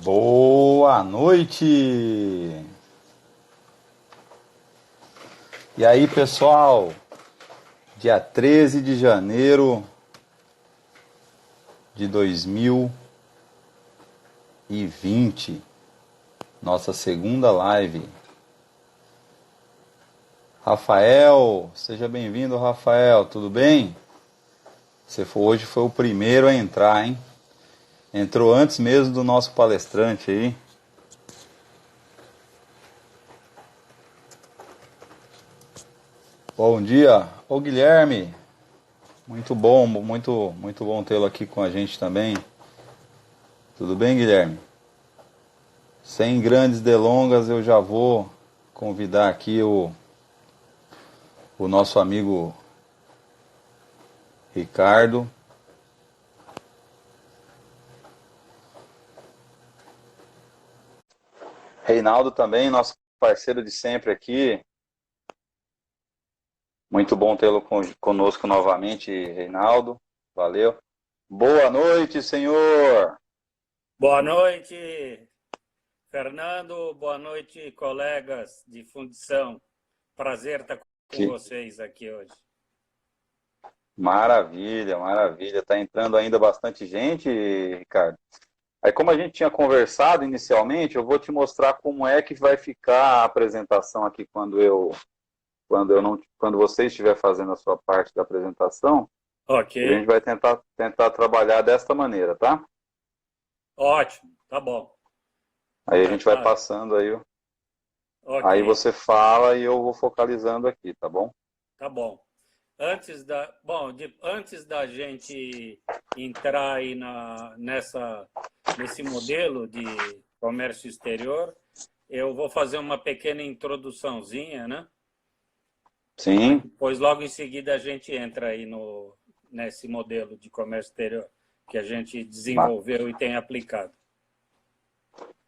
Boa noite! E aí, pessoal? Dia 13 de janeiro de 2020, nossa segunda live. Rafael, seja bem-vindo, Rafael, tudo bem? Hoje foi o primeiro a entrar, hein? Entrou antes mesmo do nosso palestrante aí. Bom dia, ô Guilherme. Muito bom tê-lo aqui com a gente também. Tudo bem, Guilherme? Sem grandes delongas, eu já vou convidar aqui o nosso amigo Ricardo. Reinaldo também, nosso parceiro de sempre aqui. Muito bom tê-lo conosco novamente, Reinaldo. Valeu. Boa noite, senhor. Boa noite, Fernando. Boa noite, colegas de fundição. Prazer estar com vocês aqui hoje. Maravilha, maravilha. Tá entrando ainda bastante gente, Ricardo. Aí, como a gente tinha conversado inicialmente, eu vou te mostrar como é que vai ficar a apresentação aqui quando você estiver fazendo a sua parte da apresentação. Ok. A gente vai tentar trabalhar desta maneira, tá? Ótimo, tá bom. Aí a gente vai passando aí. Ok. Aí você fala e eu vou focalizando aqui, tá bom? Tá bom. Antes da gente entrar aí nesse modelo de comércio exterior, eu vou fazer uma pequena introduçãozinha, né? Sim. Depois, logo em seguida, a gente entra aí nesse modelo de comércio exterior que a gente desenvolveu e tem aplicado.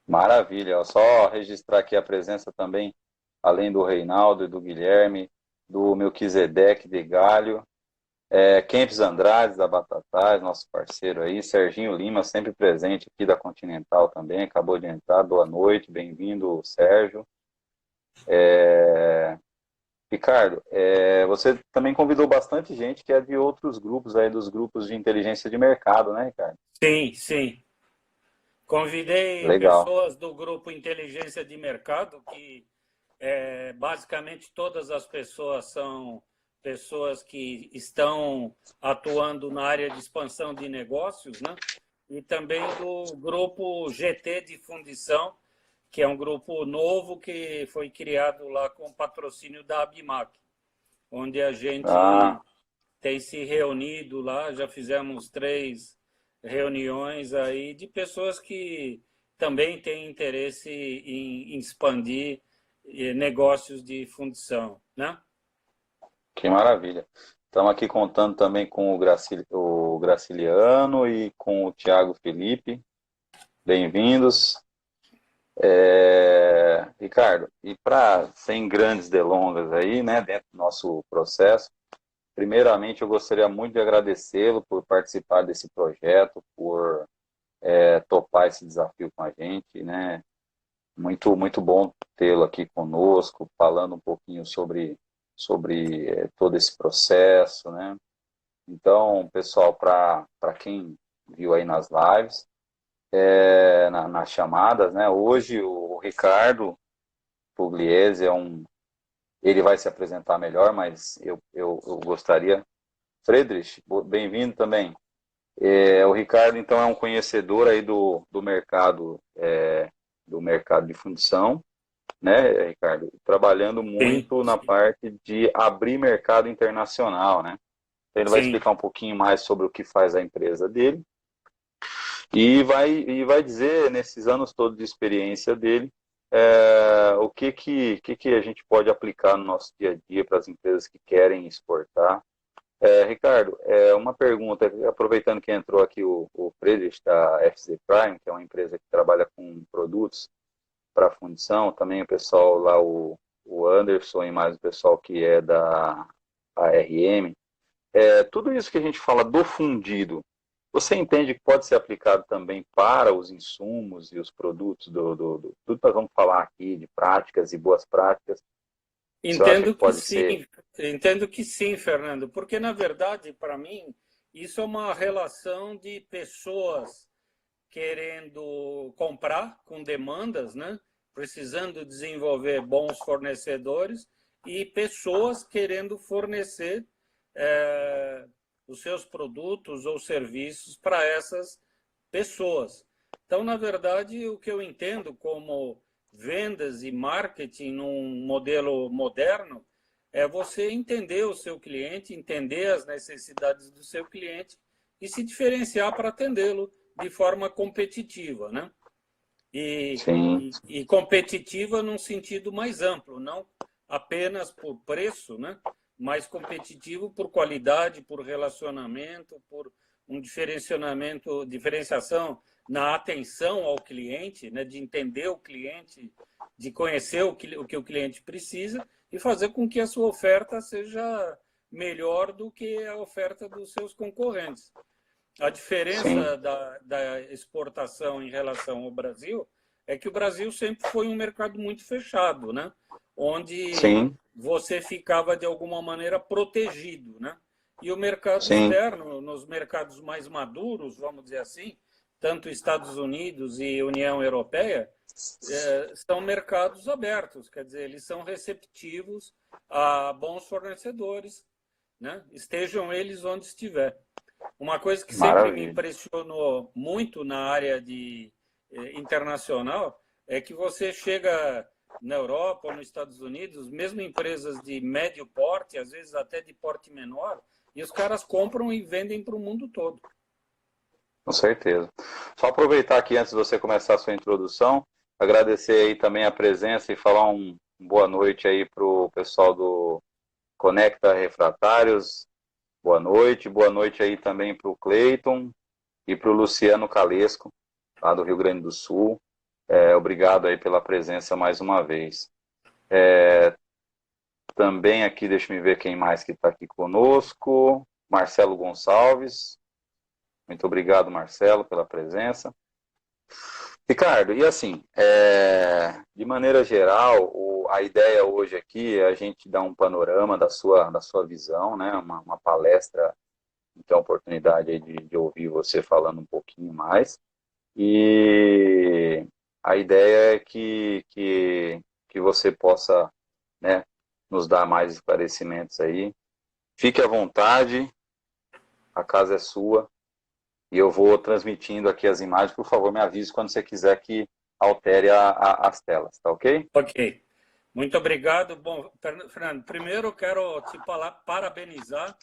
Maravilha. Só registrar aqui a presença também, além do Reinaldo e do Guilherme, do Melquisedeque de Galho, Kempis Andrade da Batatais, nosso parceiro aí, Serginho Lima, sempre presente aqui da Continental também, acabou de entrar, boa noite, bem-vindo, Sérgio. Ricardo, você também convidou bastante gente que é de outros grupos aí, dos grupos de inteligência de mercado, né, Ricardo? Sim, sim. Convidei Legal. pessoas do grupo Inteligência de Mercado, que basicamente todas as pessoas são pessoas que estão atuando na área de expansão de negócios, né? E também do grupo GT de Fundição, que é um grupo novo que foi criado lá com patrocínio da Abimac, onde a gente tem se reunido lá, já fizemos 3 reuniões aí de pessoas que também têm interesse em expandir negócios de fundição, né? Que maravilha. Estamos aqui contando também com o Graciliano e com o Tiago Felipe. Bem-vindos. Ricardo, e sem grandes delongas aí, né, dentro do nosso processo, primeiramente eu gostaria muito de agradecê-lo por participar desse projeto, por topar esse desafio com a gente, né? Muito, muito bom tê-lo aqui conosco, falando um pouquinho sobre todo esse processo, né? Então, pessoal, para quem viu aí nas lives, nas chamadas, né? Hoje o Ricardo Pugliese ele vai se apresentar melhor, mas eu gostaria. Friedrich, bem-vindo também. O Ricardo, então, é um conhecedor aí do mercado de fundição, né, Ricardo? Trabalhando Sim, muito na sim. parte de abrir mercado internacional, né? Então, ele vai Sim. explicar um pouquinho mais sobre o que faz a empresa dele e vai dizer, nesses anos todos de experiência dele, o que a gente pode aplicar no nosso dia a dia para as empresas que querem exportar. Ricardo, uma pergunta, aproveitando que entrou aqui o Friedrich da FZ Prime, que é uma empresa que trabalha com produtos para fundição, também o pessoal lá, o Anderson e mais o pessoal que é da ARM. Tudo isso que a gente fala do fundido, você entende que pode ser aplicado também para os insumos e os produtos tudo que nós vamos falar aqui de práticas e boas práticas? Você acha que pode ser? Entendo que sim, Fernando, porque na verdade, para mim, isso é uma relação de pessoas querendo comprar com demandas, né? Precisando desenvolver bons fornecedores e pessoas querendo fornecer os seus produtos ou serviços para essas pessoas. Então, na verdade, o que eu entendo como vendas e marketing num modelo moderno é você entender o seu cliente, entender as necessidades do seu cliente e se diferenciar para atendê-lo de forma competitiva, né? Sim, E competitiva num sentido mais amplo, não apenas por preço, né? Mas competitivo por qualidade, por relacionamento, por um diferenciação na atenção ao cliente, né? De entender o cliente, de conhecer o que o cliente precisa e fazer com que a sua oferta seja melhor do que a oferta dos seus concorrentes. A sim, diferença da exportação em relação ao Brasil é que o Brasil sempre foi um mercado muito fechado, né? Onde sim, você ficava de alguma maneira protegido, né? E o mercado sim, externo, nos mercados mais maduros, vamos dizer assim, tanto Estados Unidos e União Europeia, são mercados abertos, quer dizer, eles são receptivos a bons fornecedores, né? Estejam eles onde estiver. Uma coisa que sempre me maravilha. impressionou muito na área de internacional é que você chega na Europa ou nos Estados Unidos, mesmo empresas de médio porte, às vezes até de porte menor, e os caras compram e vendem para o mundo todo. Com certeza. Só aproveitar aqui antes de você começar a sua introdução, agradecer aí também a presença e falar boa noite aí para o pessoal do Conecta Refratários. Boa noite aí também para o Cleiton e para o Luciano Calesco, lá do Rio Grande do Sul. Obrigado aí pela presença mais uma vez. Também aqui, deixa eu ver quem mais que está aqui conosco. Marcelo Gonçalves. Muito obrigado, Marcelo, pela presença. Ricardo, e assim, de maneira geral, a ideia hoje aqui é a gente dar um panorama da sua visão, né? Uma palestra, então, a oportunidade aí de ouvir você falando um pouquinho mais. E a ideia é que você possa, né, nos dar mais esclarecimentos aí. Fique à vontade, a casa é sua. E eu vou transmitindo aqui as imagens. Por favor, me avise quando você quiser que altere as telas, tá ok? Ok. Muito obrigado. Bom, Fernando, primeiro eu quero te parabenizar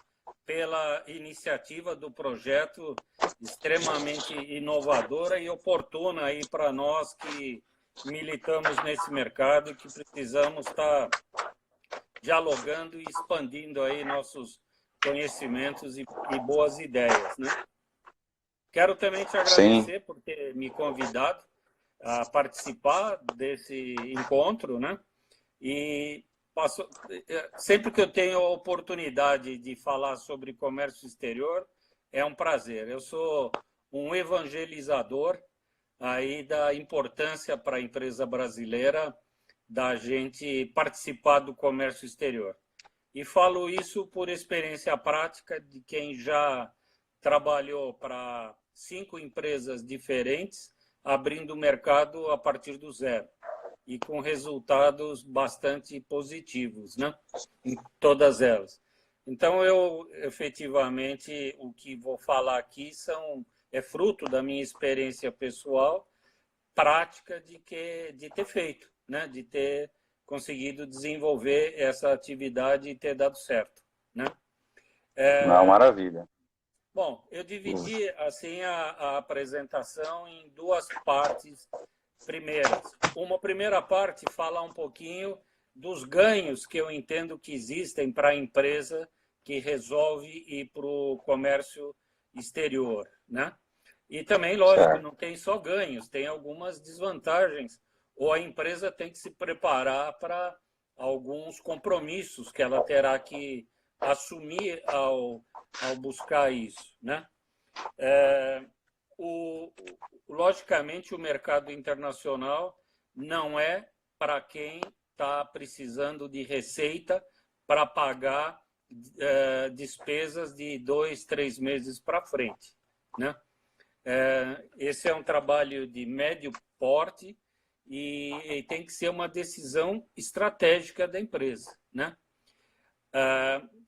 pela iniciativa do projeto extremamente inovadora e oportuna aí para nós que militamos nesse mercado e que precisamos estar dialogando e expandindo aí nossos conhecimentos e boas ideias, né? Quero também te Sim, agradecer por ter me convidado a participar desse encontro, né? E sempre que eu tenho a oportunidade de falar sobre comércio exterior, é um prazer. Eu sou um evangelizador aí da importância para a empresa brasileira da gente participar do comércio exterior. E falo isso por experiência prática de quem já trabalhou para 5 empresas diferentes, abrindo o mercado a partir do zero e com resultados bastante positivos, né? Em todas elas. Então, eu efetivamente, o que vou falar aqui é fruto da minha experiência pessoal, prática de ter feito, né? De ter conseguido desenvolver essa atividade e ter dado certo, né? não, maravilha. Bom, eu dividi assim a apresentação em duas partes primeiras. Uma primeira parte fala um pouquinho dos ganhos que eu entendo que existem para a empresa que resolve ir para o comércio exterior, né? E também, lógico, Certo. não tem só ganhos, tem algumas desvantagens, ou a empresa tem que se preparar para alguns compromissos que ela terá que assumir ao buscar isso, né? O, logicamente, o mercado internacional não é para quem está precisando de receita para pagar despesas de 2, 3 meses para frente, né? Esse é um trabalho de médio porte e tem que ser uma decisão estratégica da empresa, né?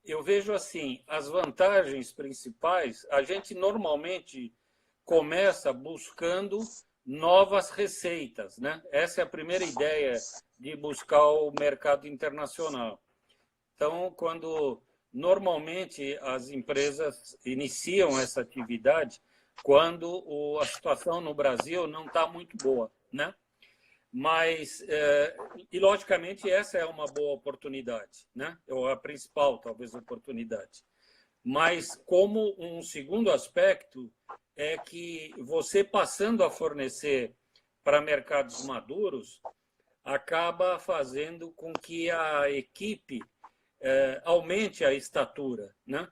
Eu vejo assim, as vantagens principais, a gente normalmente começa buscando novas receitas, né? Essa é a primeira ideia de buscar o mercado internacional. Então, quando normalmente as empresas iniciam essa atividade, quando a situação no Brasil não está muito boa, né? Mas, e logicamente, essa é uma boa oportunidade, né? Ou a principal, talvez, oportunidade. Mas, como um segundo aspecto, é que você passando a fornecer para mercados maduros, acaba fazendo com que a equipe aumente a estatura, né?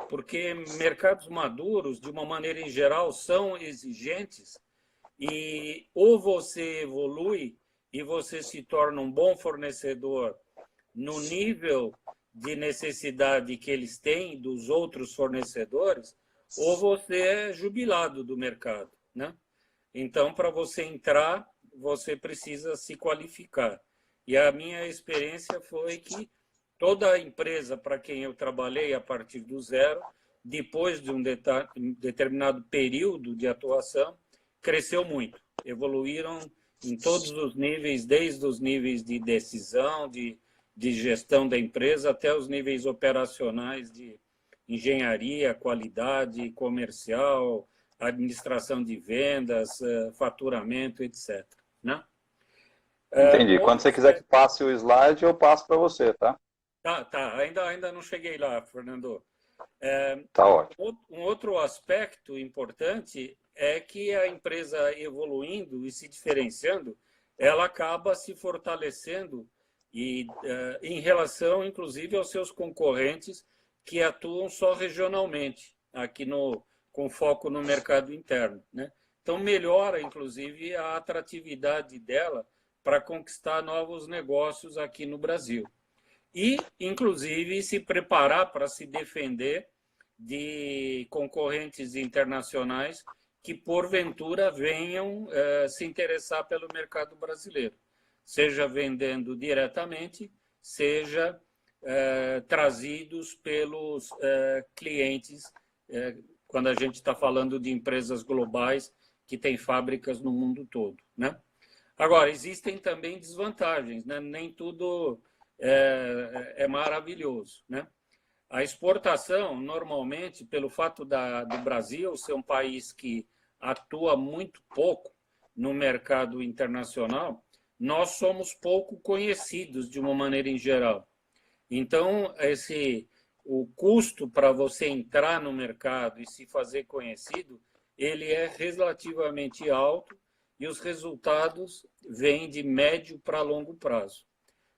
Porque mercados maduros, de uma maneira em geral, são exigentes e ou você evolui e você se torna um bom fornecedor no nível de necessidade que eles têm dos outros fornecedores, ou você é jubilado do mercado, né? Então, para você entrar, você precisa se qualificar. E a minha experiência foi que toda empresa para quem eu trabalhei a partir do zero, depois de um determinado período de atuação, cresceu muito. Evoluíram em todos os níveis, desde os níveis de decisão, de gestão da empresa, até os níveis operacionais de engenharia, qualidade, comercial, administração de vendas, faturamento, etc. Né? Entendi. Um Quando outro você quiser que aspecto. passe o slide, eu passo para você, tá? Tá, ainda não cheguei lá, Fernando. Tá ótimo. Um outro aspecto importante é que a empresa evoluindo e se diferenciando, ela acaba se fortalecendo e em relação, inclusive, aos seus concorrentes que atuam só regionalmente, aqui com foco no mercado interno, né? Então, melhora, inclusive, a atratividade dela para conquistar novos negócios aqui no Brasil. E, inclusive, se preparar para se defender de concorrentes internacionais que, porventura, venham se interessar pelo mercado brasileiro, seja vendendo diretamente, seja trazidos pelos clientes, quando a gente está falando de empresas globais que têm fábricas no mundo todo, né? Agora, existem também desvantagens, né? Nem tudo é maravilhoso, né? A exportação, normalmente, pelo fato do Brasil ser um país que atua muito pouco no mercado internacional, nós somos pouco conhecidos de uma maneira em geral. Então, o custo para você entrar no mercado e se fazer conhecido, ele é relativamente alto e os resultados vêm de médio para longo prazo.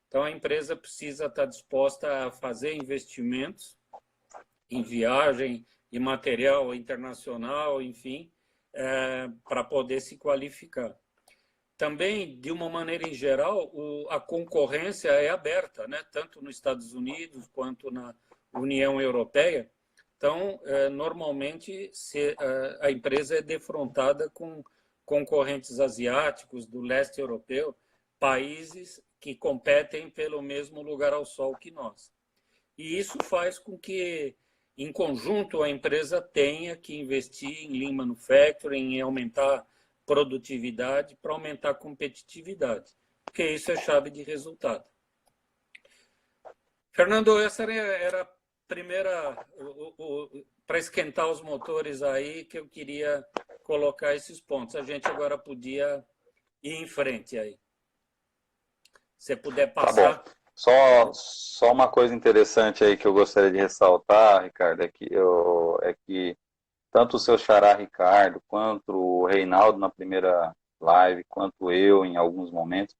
Então, a empresa precisa estar disposta a fazer investimentos em viagem e material internacional, enfim, para poder se qualificar. Também, de uma maneira em geral, a concorrência é aberta, né? Tanto nos Estados Unidos quanto na União Europeia. Então, normalmente, a empresa é defrontada com concorrentes asiáticos, do leste europeu, países que competem pelo mesmo lugar ao sol que nós. E isso faz com que, em conjunto, a empresa tenha que investir em Lean Manufacturing, em aumentar produtividade para aumentar a competitividade, porque isso é chave de resultado. Fernando, essa era a primeira, para esquentar os motores aí, que eu queria colocar esses pontos. A gente agora podia ir em frente aí. Se puder passar. Tá bom. Só uma coisa interessante aí que eu gostaria de ressaltar, Ricardo, é que tanto o seu xará Ricardo, quanto o Reinaldo na primeira live, quanto eu em alguns momentos,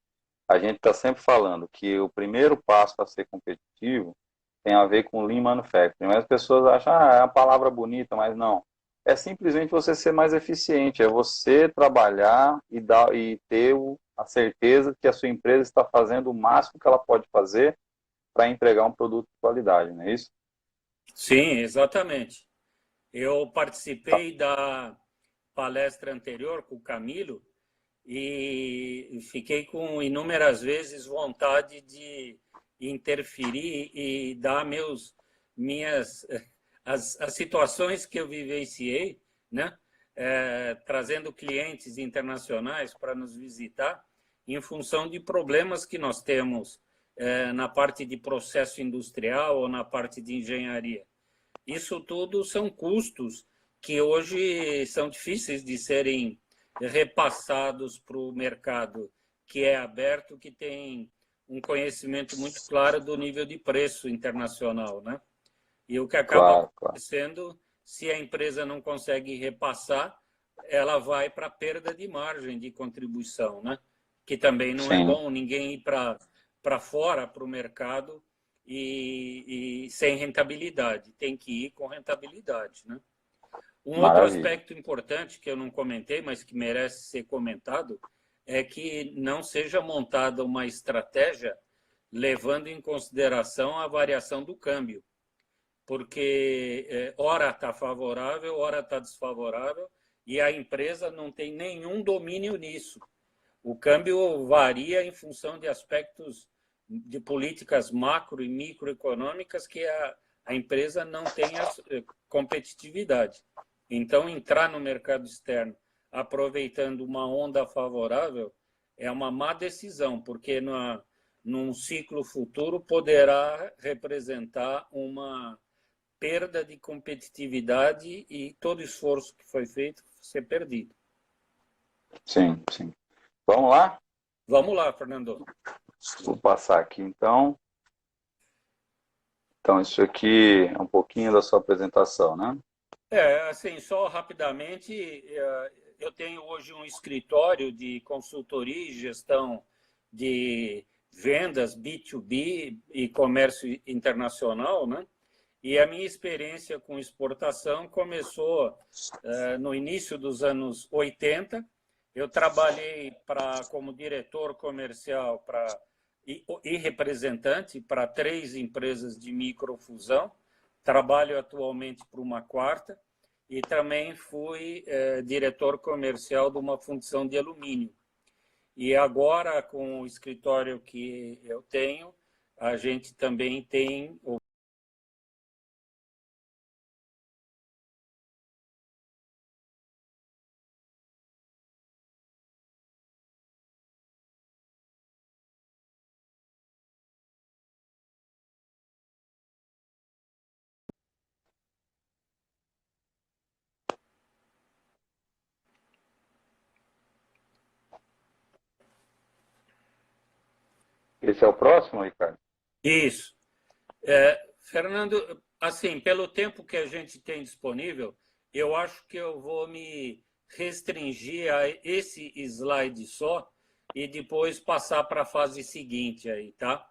a gente está sempre falando que o primeiro passo para ser competitivo tem a ver com Lean Manufacturing. Mas as pessoas acham, é uma palavra bonita, mas não. é simplesmente você ser mais eficiente, é você trabalhar e ter a certeza que a sua empresa está fazendo o máximo que ela pode fazer para entregar um produto de qualidade, não é isso? Sim, exatamente. Eu Tá. participei da palestra anterior com o Camilo e fiquei com inúmeras vezes vontade de interferir e dar minhas as situações que eu vivenciei, né? Trazendo clientes internacionais para nos visitar em função de problemas que nós temos na parte de processo industrial ou na parte de engenharia. Isso tudo são custos que hoje são difíceis de serem repassados para o mercado que é aberto, que tem um conhecimento muito claro do nível de preço internacional, né? E o que acaba Claro, claro. acontecendo, se a empresa não consegue repassar, ela vai para a perda de margem de contribuição, né? Que também não é Sim, bom ninguém ir para fora, para o mercado, e sem rentabilidade. Tem que ir com rentabilidade, né? Um outro maravilha. aspecto importante que eu não comentei, mas que merece ser comentado, é que não seja montada uma estratégia levando em consideração a variação do câmbio, porque ora está favorável, ora está desfavorável, e a empresa não tem nenhum domínio nisso. O câmbio varia em função de aspectos de políticas macro e microeconômicas que a empresa não tem competitividade. Então, entrar no mercado externo aproveitando uma onda favorável é uma má decisão, porque num ciclo futuro poderá representar uma perda de competitividade e todo esforço que foi feito ser perdido. Sim, sim. Vamos lá? Vamos lá, Fernando. Vou passar aqui então. Então, isso aqui é um pouquinho da sua apresentação, né? Assim, só rapidamente, eu tenho hoje um escritório de consultoria e gestão de vendas B2B e comércio internacional, né? E a minha experiência com exportação começou no início dos anos 80. Eu trabalhei como diretor comercial e representante para 3 empresas de microfusão. Trabalho atualmente para uma quarta e também fui diretor comercial de uma fundição de alumínio. E agora, com o escritório que eu tenho, a gente também tem Esse é o próximo, Ricardo? isso. Fernando, assim, pelo tempo que a gente tem disponível, eu acho que eu vou me restringir a esse slide só e depois passar para a fase seguinte aí, tá?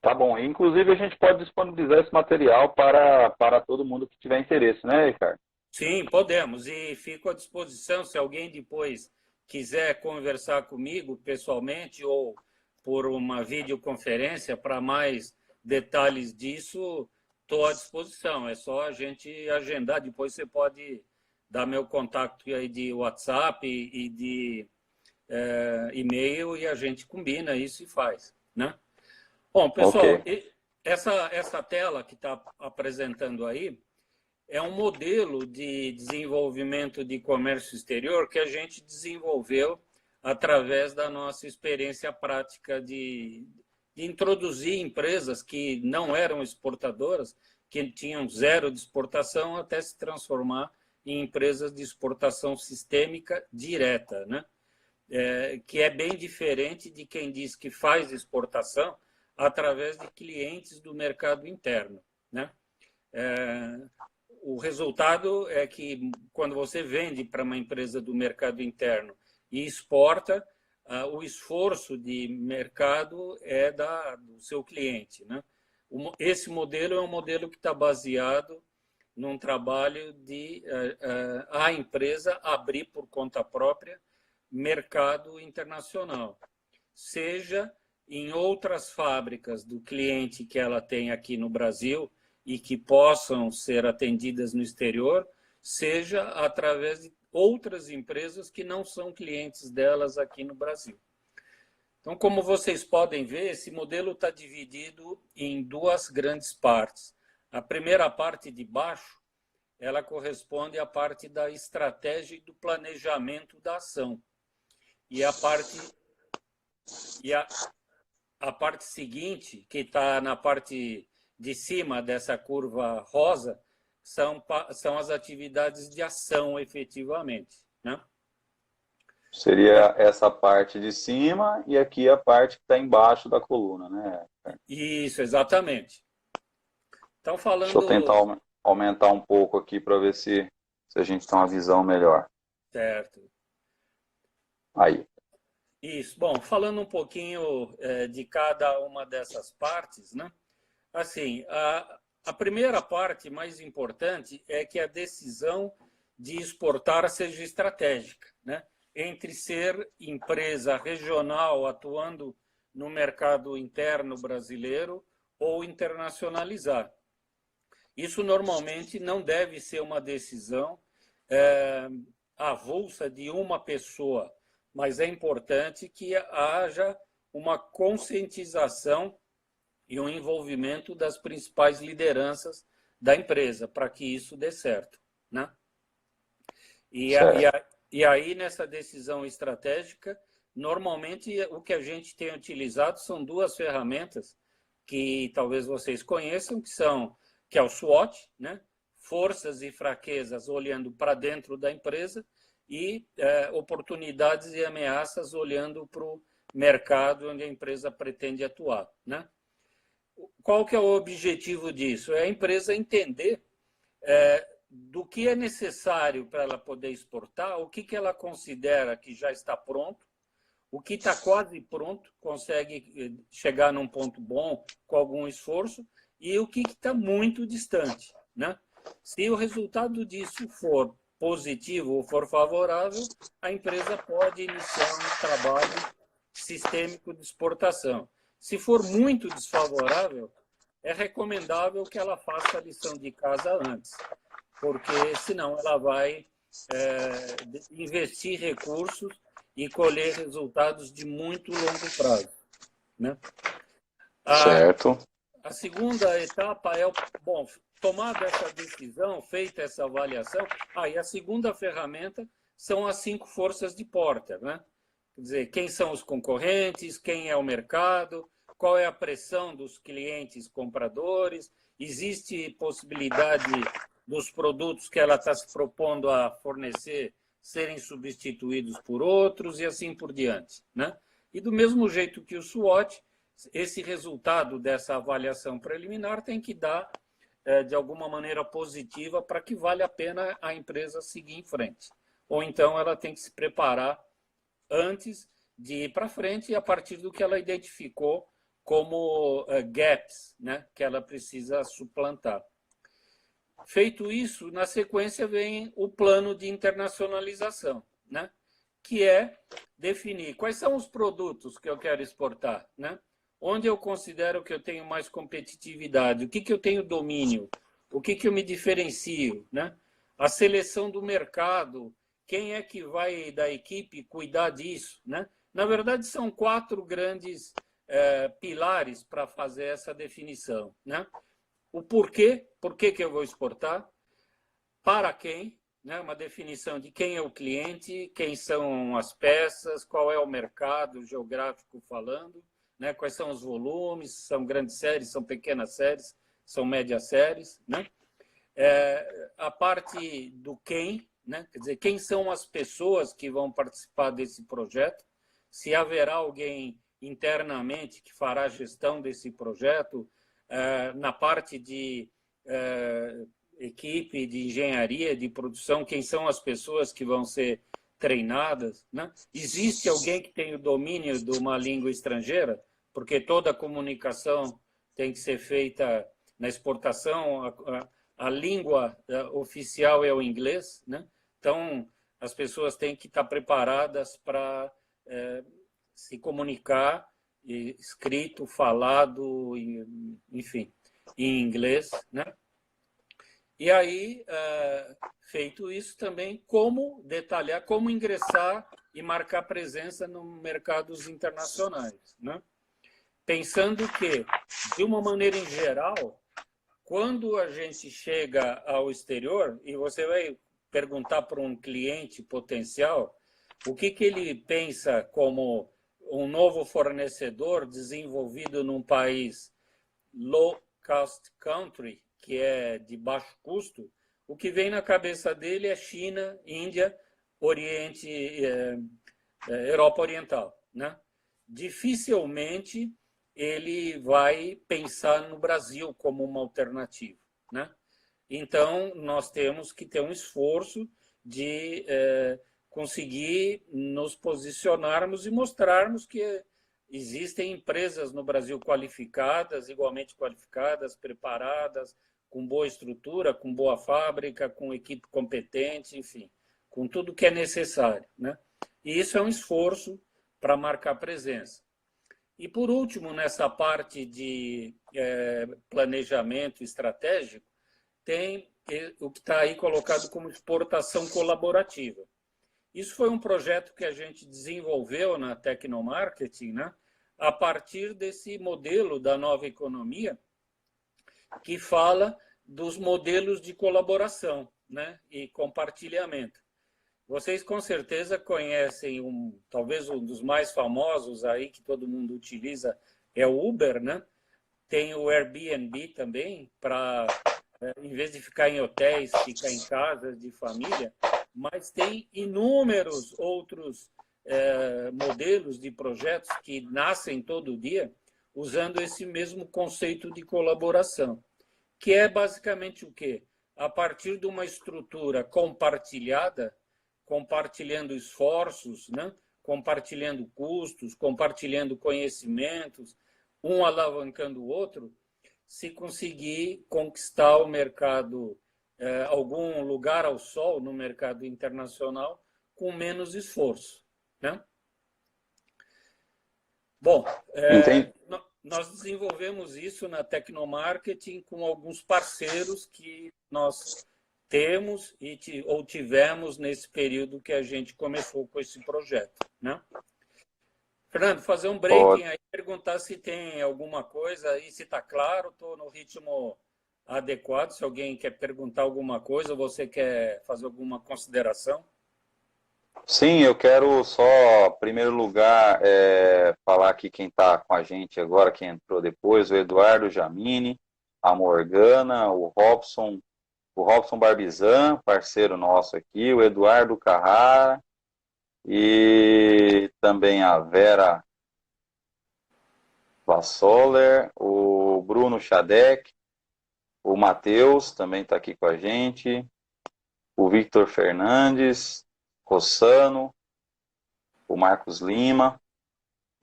Tá bom. Inclusive, a gente pode disponibilizar esse material para todo mundo que tiver interesse, né, Ricardo? Sim, podemos. E fico à disposição se alguém depois quiser conversar comigo pessoalmente ou por uma videoconferência para mais detalhes disso, estou à disposição. É só a gente agendar. Depois você pode dar meu contato aí de WhatsApp e de e-mail e a gente combina isso e faz, né? Bom, Ok. pessoal, essa tela que está apresentando aí é um modelo de desenvolvimento de comércio exterior que a gente desenvolveu através da nossa experiência prática de introduzir empresas que não eram exportadoras, que tinham zero de exportação, até se transformar em empresas de exportação sistêmica direta, né? Que é bem diferente de quem diz que faz exportação através de clientes do mercado interno, né? O resultado é que, quando você vende para uma empresa do mercado interno e exporta, o esforço de mercado é do seu cliente, né? Esse modelo é um modelo que está baseado num trabalho de a empresa abrir por conta própria mercado internacional, seja em outras fábricas do cliente que ela tem aqui no Brasil e que possam ser atendidas no exterior, seja através de outras empresas que não são clientes delas aqui no Brasil. Então, como vocês podem ver, esse modelo está dividido em duas grandes partes. A primeira parte de baixo, ela corresponde à parte da estratégia e do planejamento da ação. E a parte seguinte, que está na parte de cima dessa curva rosa, são as atividades de ação, efetivamente, né? Seria essa parte de cima e aqui a parte que está embaixo da coluna, né? Isso, exatamente. Então, Deixa eu tentar aumentar um pouco aqui para ver se a gente tem uma visão melhor. Certo. Aí. Isso. Bom, falando um pouquinho de cada uma dessas partes, né? Assim, a primeira parte mais importante é que a decisão de exportar seja estratégica, né? Entre ser empresa regional atuando no mercado interno brasileiro ou internacionalizar. Isso normalmente não deve ser uma decisão avulsa de uma pessoa, mas é importante que haja uma conscientização e um envolvimento das principais lideranças da empresa para que isso dê certo, né? E aí, nessa decisão estratégica, normalmente o que a gente tem utilizado são duas ferramentas que talvez vocês conheçam, que é o SWOT, né? Forças e fraquezas olhando para dentro da empresa, e oportunidades e ameaças olhando para o mercado onde a empresa pretende atuar, né? Qual que é o objetivo disso? É a empresa entender do que é necessário para ela poder exportar, o que ela considera que já está pronto, o que está quase pronto, consegue chegar num ponto bom com algum esforço, e o que está muito distante, né? Se o resultado disso for positivo ou for favorável, a empresa pode iniciar um trabalho sistêmico de exportação. Se for muito desfavorável, é recomendável que ela faça a lição de casa antes, porque senão ela vai investir recursos e colher resultados de muito longo prazo, né? Certo. A segunda etapa é, bom, tomada essa decisão, feita essa avaliação, e a segunda ferramenta são as 5 forças de Porter, né? Quer dizer, quem são os concorrentes, quem é o mercado, qual é a pressão dos clientes compradores, existe possibilidade dos produtos que ela está se propondo a fornecer serem substituídos por outros e assim por diante, né? E do mesmo jeito que o SWOT, esse resultado dessa avaliação preliminar tem que dar, de alguma maneira positiva, para que valha a pena a empresa seguir em frente. Ou então ela tem que se preparar antes de ir para frente, e a partir do que ela identificou como gaps, né, que ela precisa suplantar. Feito isso, na sequência vem o plano de internacionalização, né, que é definir quais são os produtos que eu quero exportar, né? Onde eu considero que eu tenho mais competitividade, o que eu tenho domínio, o que eu me diferencio, né? A seleção do mercado, quem é que vai da equipe cuidar disso, né? Na verdade, são 4 grandes pilares para fazer essa definição, né? O porquê, por que eu vou exportar, para quem, né? Uma definição de quem é o cliente, quem são as peças, qual é o mercado geográfico falando, né? Quais são os volumes, são grandes séries, são pequenas séries, são médias séries, né? A parte do quem, né? Quer dizer, quem são as pessoas que vão participar desse projeto, se haverá alguém internamente que fará a gestão desse projeto, na parte de equipe de engenharia, de produção, quem são as pessoas que vão ser treinadas, né? Existe alguém que tem o domínio de uma língua estrangeira? Porque toda a comunicação tem que ser feita na exportação, a língua oficial é o inglês, né? Então, as pessoas têm que estar preparadas para se comunicar, escrito, falado, enfim, em inglês, né? E aí, feito isso também, como detalhar, como ingressar e marcar presença nos mercados internacionais, né? Pensando que, de uma maneira em geral, quando a gente chega ao exterior, e você vai perguntar para um cliente potencial, o que ele pensa como um novo fornecedor desenvolvido num país low cost country, que é de baixo custo, o que vem na cabeça dele é China, Índia, Oriente, Europa Oriental, né? Dificilmente ele vai pensar no Brasil como uma alternativa, né? Então, nós temos que ter um esforço de conseguir nos posicionarmos e mostrarmos que existem empresas no Brasil qualificadas, igualmente qualificadas, preparadas, com boa estrutura, com boa fábrica, com equipe competente, enfim, com tudo que é necessário, né? E isso é um esforço para marcar presença. E, por último, nessa parte de planejamento estratégico, tem o que está aí colocado como exportação colaborativa. Isso foi um projeto que a gente desenvolveu na Tecnomarketing, né, a partir desse modelo da nova economia, que fala dos modelos de colaboração, né, e compartilhamento. Vocês com certeza conhecem talvez um dos mais famosos aí que todo mundo utiliza é o Uber, né? Tem o Airbnb também para em vez de ficar em hotéis, ficar em casas de família, mas tem inúmeros outros modelos de projetos que nascem todo dia usando esse mesmo conceito de colaboração, que é basicamente o quê? A partir de uma estrutura compartilhada, compartilhando esforços, né? Compartilhando custos, compartilhando conhecimentos, um alavancando o outro, se conseguir conquistar o mercado, algum lugar ao sol no mercado internacional com menos esforço, né? Bom, nós desenvolvemos isso na Tecnomarketing com alguns parceiros que nós temos ou tivemos nesse período que a gente começou com esse projeto, né? Fernando, fazer um breaking aí, perguntar se tem alguma coisa aí, se está claro, estou no ritmo adequado, se alguém quer perguntar alguma coisa, você quer fazer alguma consideração? Sim, eu quero só, em primeiro lugar, falar aqui quem está com a gente agora, quem entrou depois, o Eduardo Jamini, a Morgana, o Robson Barbizan, parceiro nosso aqui, o Eduardo Carrara e também a Vera Vassoler, o Bruno Chadec, o Matheus também está aqui com a gente, o Victor Fernandes, Rossano, o Marcos Lima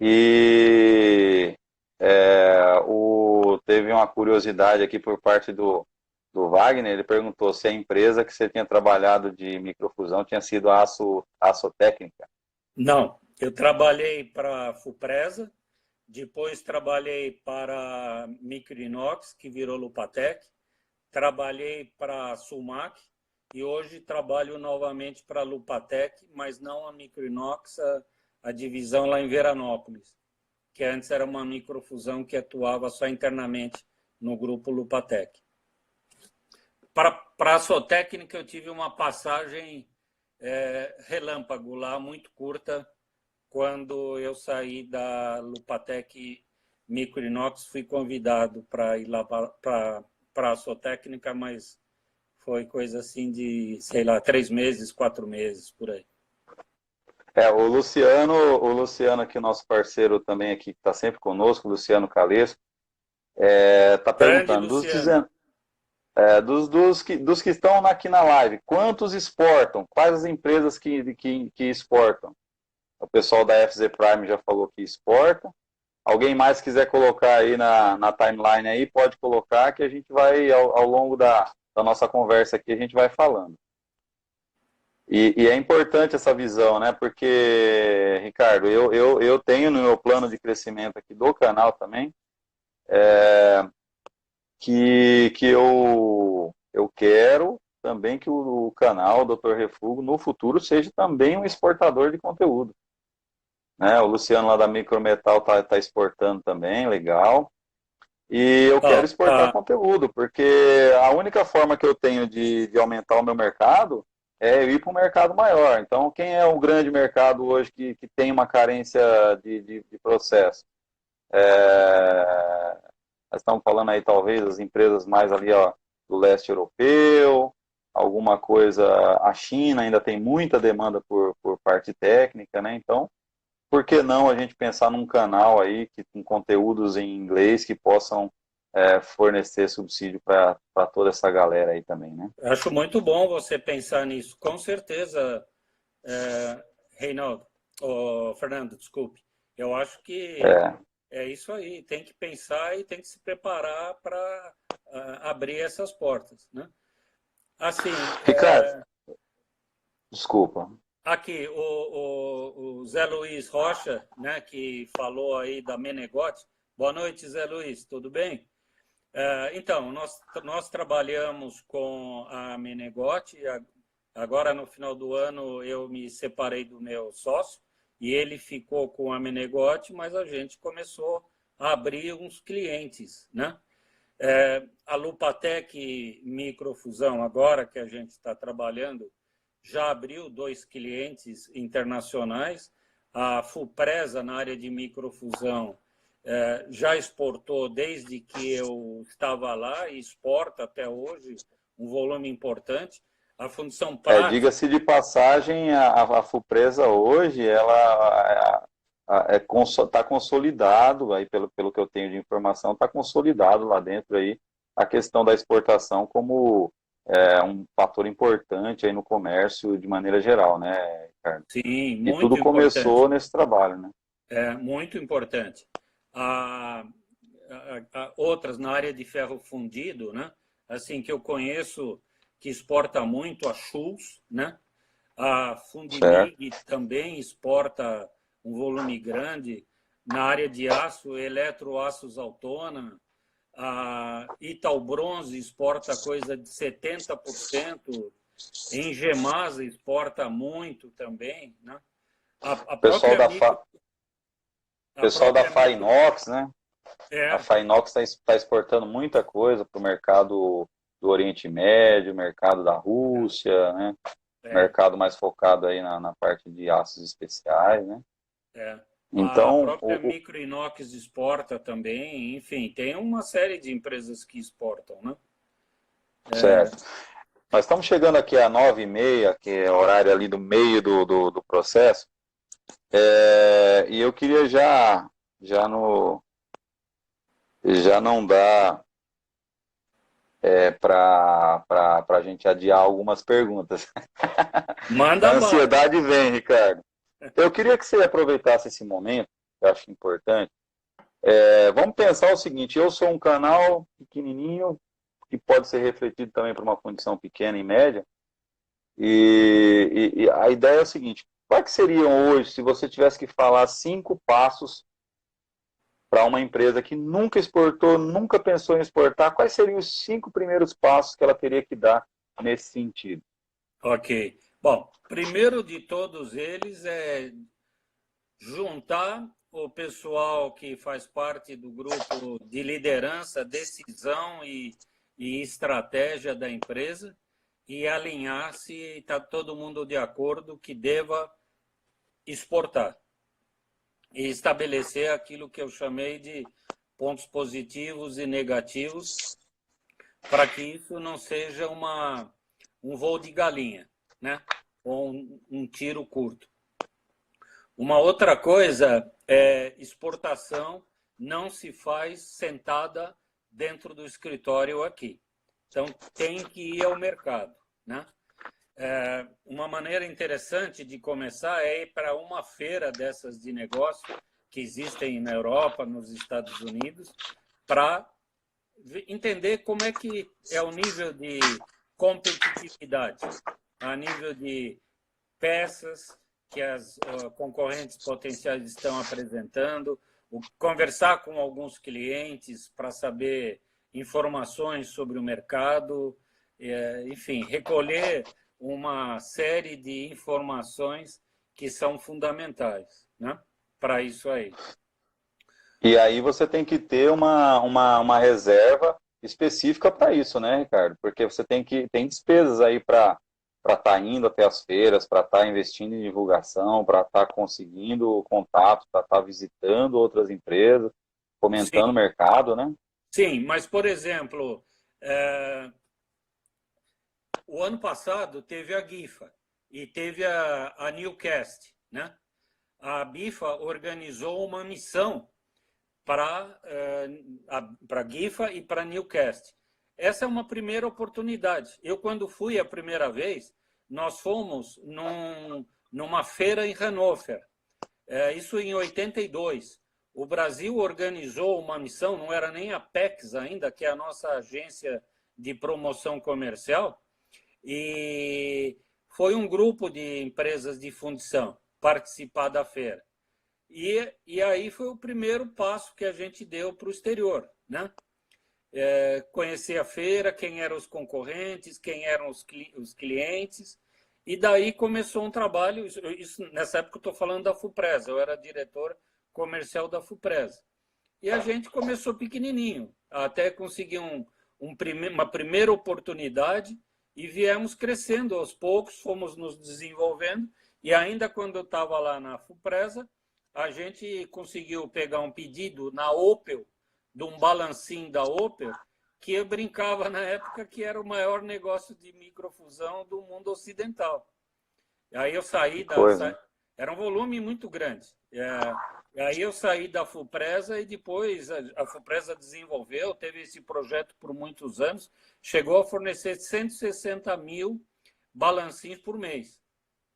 e teve uma curiosidade aqui por parte do Wagner, ele perguntou se a empresa que você tinha trabalhado de microfusão tinha sido a Açotécnica. Não, eu trabalhei para a Fupresa, depois trabalhei para a Microinox, que virou Lupatec, trabalhei para a Sulmac e hoje trabalho novamente para a Lupatec, mas não a Microinox, a divisão lá em Veranópolis, que antes era uma microfusão que atuava só internamente no grupo Lupatec. Para a Açotécnica eu tive uma passagem relâmpago lá, muito curta, quando eu saí da Lupatec Microinox, fui convidado para ir lá para a Açotécnica, mas foi coisa assim de, sei lá, 3 meses, 4 meses, por aí. O Luciano aqui, nosso parceiro também aqui, que está sempre conosco, o Luciano Calesco, está perguntando, dos que estão aqui na live, quantos exportam? Quais as empresas que exportam? O pessoal da FZ Prime já falou que exporta. Alguém mais quiser colocar aí na timeline aí, pode colocar que a gente vai, ao longo da nossa conversa aqui, a gente vai falando. E é importante essa visão, né? Porque, Ricardo, eu tenho no meu plano de crescimento aqui do canal também, que eu quero também que o canal Dr. Refúgio, no futuro, seja também um exportador de conteúdo. Né? O Luciano lá da Micrometal tá exportando também, legal. E eu quero exportar conteúdo, porque a única forma que eu tenho de aumentar o meu mercado é eu ir para um mercado maior. Então, quem é o grande mercado hoje que tem uma carência de processo? Nós estamos falando aí, talvez, as empresas mais ali, ó, do leste europeu, alguma coisa, a China ainda tem muita demanda por parte técnica, né? Então, por que não a gente pensar num canal aí com conteúdos em inglês que possam fornecer subsídio para toda essa galera aí também, né? Acho muito bom você pensar nisso. Com certeza, Reinaldo, Fernando, desculpe. Eu acho que é isso aí. Tem que pensar e tem que se preparar para abrir essas portas, né? Assim, Ricardo, desculpa. aqui, o Zé Luiz Rocha, né, que falou aí da Menegote. Boa noite, Zé Luiz, tudo bem? Então, nós trabalhamos com a Menegote. Agora, no final do ano, eu me separei do meu sócio e ele ficou com a Menegote, mas a gente começou a abrir uns clientes, né? A Lupatec Microfusão, agora que a gente está trabalhando, já abriu 2 clientes internacionais. A Fupresa, na área de microfusão, já exportou desde que eu estava lá e exporta até hoje um volume importante. A Fundição Prata... diga-se de passagem, a Fupresa hoje, ela está consolidado, aí pelo que eu tenho de informação, está consolidado lá dentro aí a questão da exportação como um fator importante aí no comércio de maneira geral, né, Ricardo? Sim, E muito tudo importante. começou nesse trabalho, né? Muito importante. Outras na área de ferro fundido, né? Assim, que eu conheço, que exporta muito, a Schulz, né? A Fundimig também exporta um volume grande. Na área de aço, Eletroaços Altona. A Italbronze exporta coisa de 70%. Engemasa exporta muito também, né? A Pessoal própria pessoal da Fainox, né? A Fainox está exportando muita coisa para o mercado do Oriente Médio, mercado da Rússia, né? Mercado mais focado aí na parte de aços especiais, né? A Então, própria Microinox exporta também, enfim, tem uma série de empresas que exportam, né? Certo. Nós estamos chegando aqui a 9h30, que é o horário ali do meio do processo, e eu queria já não dá para a gente adiar algumas perguntas. Manda A ansiedade vem, Ricardo. Eu queria que você aproveitasse esse momento, que eu acho importante. Vamos pensar o seguinte, eu sou um canal pequenininho, que pode ser refletido também para uma condição pequena e média, e a ideia é o seguinte, quais que seriam hoje, se você tivesse que falar 5 passos para uma empresa que nunca exportou, nunca pensou em exportar, quais seriam os 5 primeiros passos que ela teria que dar nesse sentido? Ok. Bom, primeiro de todos eles é juntar o pessoal que faz parte do grupo de liderança, decisão e estratégia da empresa e alinhar se está todo mundo de acordo que deva exportar e estabelecer aquilo que eu chamei de pontos positivos e negativos para que isso não seja um voo de galinha, né? Ou um tiro curto. Uma outra coisa é exportação não se faz sentada dentro do escritório aqui. Então, tem que ir ao mercado, né? Uma maneira interessante de começar é ir para uma feira dessas de negócio que existem na Europa, nos Estados Unidos, para entender como é que é o nível de competitividade, a nível de peças que as concorrentes potenciais estão apresentando, conversar com alguns clientes para saber informações sobre o mercado, enfim, recolher uma série de informações que são fundamentais, né, para isso aí. E aí você tem que ter uma reserva específica para isso, né, Ricardo? Porque você tem despesas aí para estar indo até as feiras, para estar investindo em divulgação, para estar conseguindo contato, para estar visitando outras empresas, fomentando o Sim, mercado, né? sim, mas, por exemplo, o ano passado teve a GIFA e teve a Newcast, né? A BIFA organizou uma missão para a GIFA e para a Newcast. Essa é uma primeira oportunidade. Eu, quando fui a primeira vez, nós fomos numa feira em Hannover, isso em 82. O Brasil organizou uma missão, não era nem a PEX ainda, que é a nossa agência de promoção comercial, e foi um grupo de empresas de fundição participar da feira. E aí foi o primeiro passo que a gente deu para o exterior, né? Conhecer a feira, quem eram os concorrentes, quem eram os clientes, e daí começou um trabalho, nessa época eu estou falando da FUPRESA, eu era diretor comercial da FUPRESA. E a gente começou pequenininho, até conseguir uma primeira oportunidade e viemos crescendo aos poucos, fomos nos desenvolvendo, e ainda quando eu estava lá na FUPRESA, a gente conseguiu pegar um pedido na Opel, de um balancinho da Opel, que eu brincava na época que era o maior negócio de microfusão do mundo ocidental. Aí eu saí Coisa. era um volume muito grande. Aí eu saí da FUPRESA e depois a FUPRESA desenvolveu, teve esse projeto por muitos anos, chegou a fornecer 160 mil balancinhos por mês.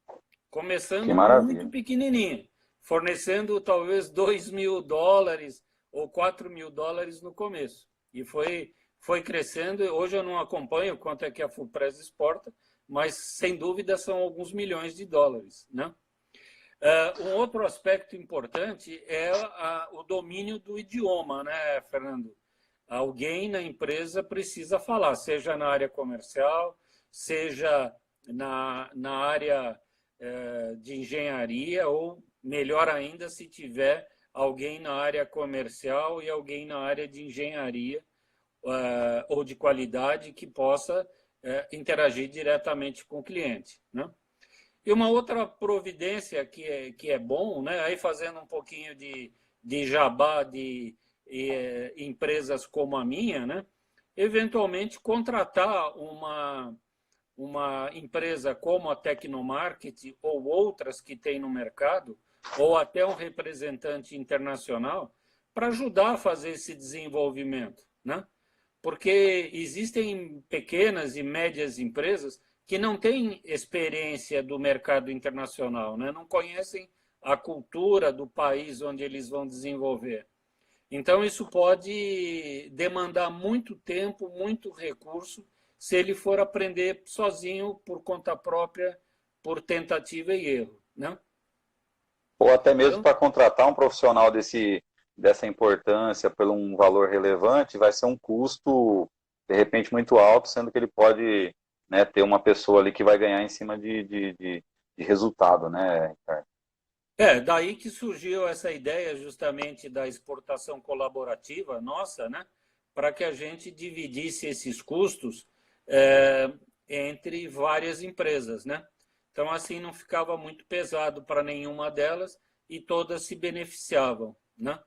Que Começando muito maravilha. pequenininho, fornecendo talvez $2.000 ou $4.000 no começo. E foi crescendo. Hoje eu não acompanho quanto é que a FUPRESA exporta, mas sem dúvida são alguns milhões de dólares, né? Um outro aspecto importante é o domínio do idioma, né, Fernando? Alguém na empresa precisa falar, seja na área comercial, seja na área de engenharia, ou melhor ainda, se tiver alguém na área comercial e alguém na área de engenharia ou de qualidade que possa interagir diretamente com o cliente, né? E uma outra providência que é bom, né? Aí fazendo um pouquinho de jabá de empresas como a minha, né? Eventualmente contratar uma empresa como a Tecnomarket ou outras que tem no mercado, ou até um representante internacional, para ajudar a fazer esse desenvolvimento, né? Porque existem pequenas e médias empresas que não têm experiência do mercado internacional, né? Não conhecem a cultura do país onde eles vão desenvolver. Então, isso pode demandar muito tempo, muito recurso, se ele for aprender sozinho, por conta própria, por tentativa e erro, né? Ou até mesmo Então, para contratar um profissional dessa importância por um valor relevante, vai ser um custo, de repente, muito alto, sendo que ele pode, né, ter uma pessoa ali que vai ganhar em cima de resultado, né, Ricardo? daí que surgiu essa ideia justamente da exportação colaborativa nossa, né? Para que a gente dividisse esses custos entre várias empresas, né? Então, assim, não ficava muito pesado para nenhuma delas e todas se beneficiavam, né?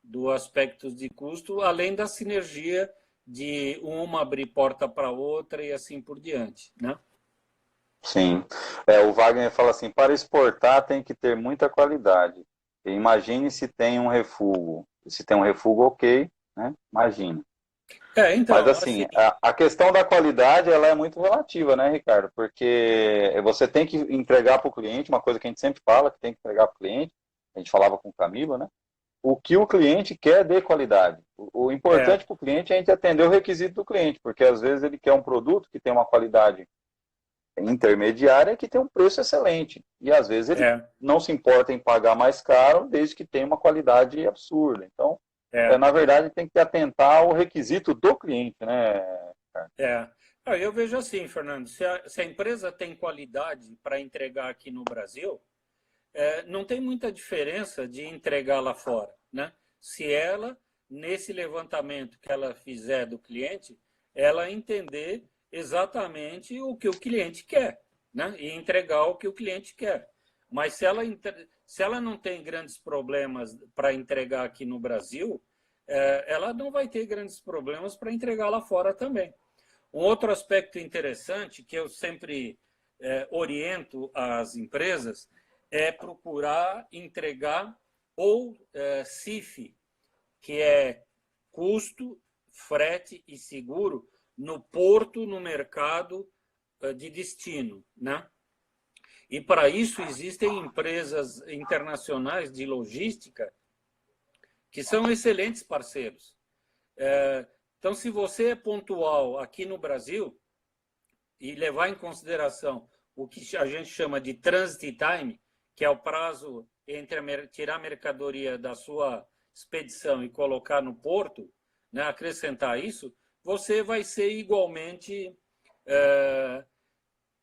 Do aspecto de custo, além da sinergia de uma abrir porta para outra e assim por diante, né? Sim. O Wagner fala assim, para exportar tem que ter muita qualidade. Imagine se tem um refúgio. Se tem um refúgio, ok, né? Imagina. Mas Então, assim, assim, a questão da qualidade ela é muito relativa, né, Ricardo? Porque você tem que entregar para o cliente, uma coisa que a gente sempre fala, que tem que entregar para o cliente, a gente falava com o Camilo, né? o que o cliente quer de qualidade. O É, importante para o cliente é a gente atender o requisito do cliente, porque às vezes ele quer um produto que tem uma qualidade intermediária que tem um preço excelente. E às vezes ele é, não se importa em pagar mais caro desde que tenha uma qualidade absurda. Então, é, na verdade, tem que atentar ao requisito do cliente, né? é. Eu vejo assim, Fernando, se a empresa tem qualidade para entregar aqui no Brasil, não tem muita diferença de entregar lá fora, né? Se ela, nesse levantamento que ela fizer do cliente, ela entender exatamente o que o cliente quer, né? E entregar o que o cliente quer. Mas se ela não tem grandes problemas para entregar aqui no Brasil, ela não vai ter grandes problemas para entregar lá fora também. Um outro aspecto interessante que eu sempre oriento as empresas é procurar entregar ou CIF, que é custo, frete e seguro, no porto, no mercado de destino, né? E para isso existem empresas internacionais de logística que são excelentes parceiros. Então, se você é pontual aqui no Brasil e levar em consideração o que a gente chama de transit time, que é o prazo entre tirar a mercadoria da sua expedição e colocar no porto, né, acrescentar isso, você vai ser igualmente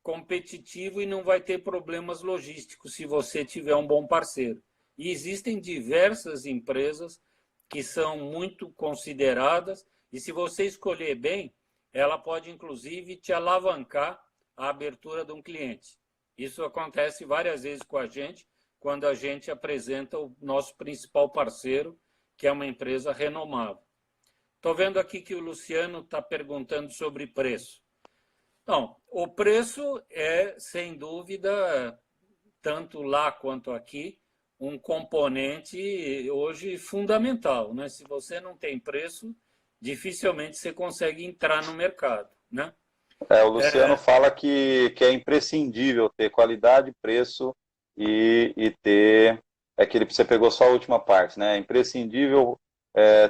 competitivo e não vai ter problemas logísticos se você tiver um bom parceiro. E existem diversas empresas que são muito consideradas e se você escolher bem, ela pode inclusive te alavancar a abertura de um cliente. Isso acontece várias vezes com a gente quando a gente apresenta o nosso principal parceiro, que é uma empresa renomada. Estou vendo aqui que o Luciano está perguntando sobre preço. Não, o preço é, sem dúvida, tanto lá quanto aqui, um componente hoje fundamental, né? Se você não tem preço, dificilmente você consegue entrar no mercado, né? O Luciano fala que é imprescindível ter qualidade, preço e ter. É que você pegou só a última parte, né? É imprescindível